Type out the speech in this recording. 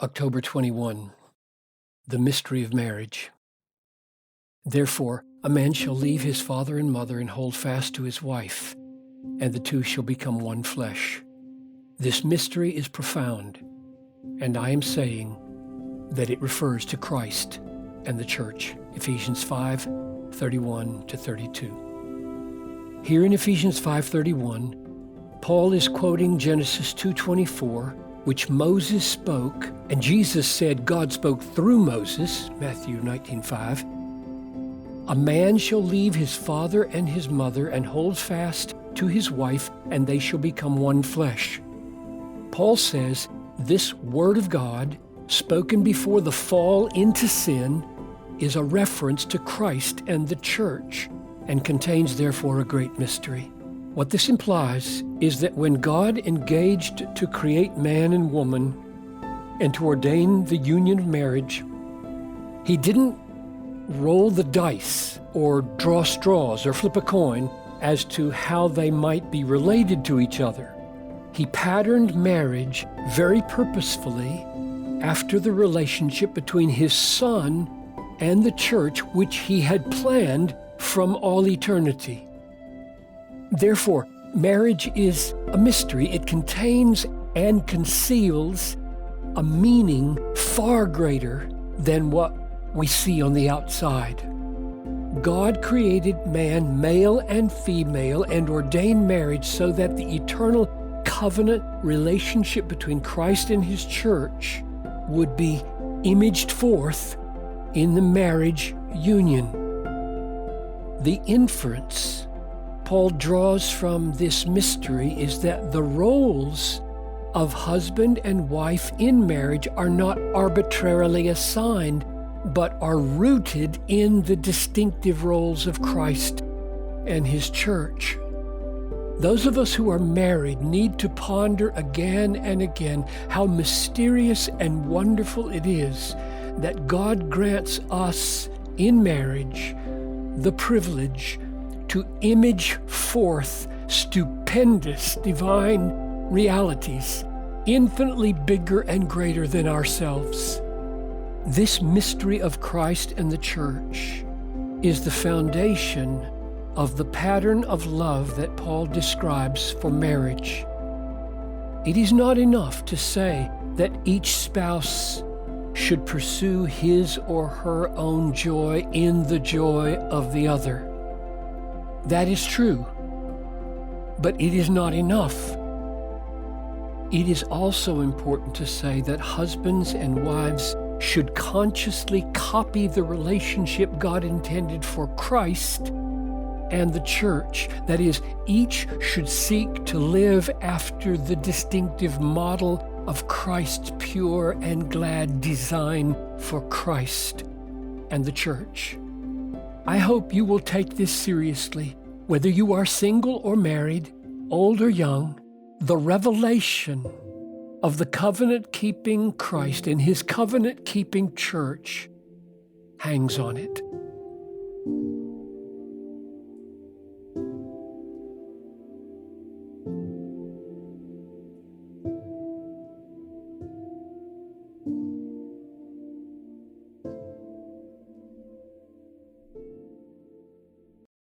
October 21, the mystery of marriage. Therefore, a man shall leave his father and mother and hold fast to his wife, and the two shall become one flesh. This mystery is profound, and I am saying that it refers to Christ and the church. Ephesians 5:31-32. Here in Ephesians 5:31, Paul is quoting Genesis 2:24, which Moses spoke, and Jesus said God spoke through Moses, Matthew 19:5. A man shall leave his father and his mother and hold fast to his wife, and they shall become one flesh. Paul says this word of God, spoken before the fall into sin, is a reference to Christ and the church, and contains therefore a great mystery. What this implies is that when God engaged to create man and woman and to ordain the union of marriage, He didn't roll the dice or draw straws or flip a coin as to how they might be related to each other. He patterned marriage very purposefully after the relationship between His Son and the church, which He had planned from all eternity. Therefore, marriage is a mystery. It contains and conceals a meaning far greater than what we see on the outside. God created man, male and female, and ordained marriage so that the eternal covenant relationship between Christ and His church would be imaged forth in the marriage union. The inference Paul draws from this mystery is that the roles of husband and wife in marriage are not arbitrarily assigned, but are rooted in the distinctive roles of Christ and His church. Those of us who are married need to ponder again and again how mysterious and wonderful it is that God grants us in marriage the privilege to image forth stupendous divine realities, infinitely bigger and greater than ourselves. This mystery of Christ and the church is the foundation of the pattern of love that Paul describes for marriage. It is not enough to say that each spouse should pursue his or her own joy in the joy of the other. That is true, but it is not enough. It is also important to say that husbands and wives should consciously copy the relationship God intended for Christ and the church. That is, each should seek to live after the distinctive model of Christ's pure and glad design for Christ and the church. I hope you will take this seriously, whether you are single or married, old or young. The revelation of the covenant-keeping Christ and His covenant-keeping church hangs on it.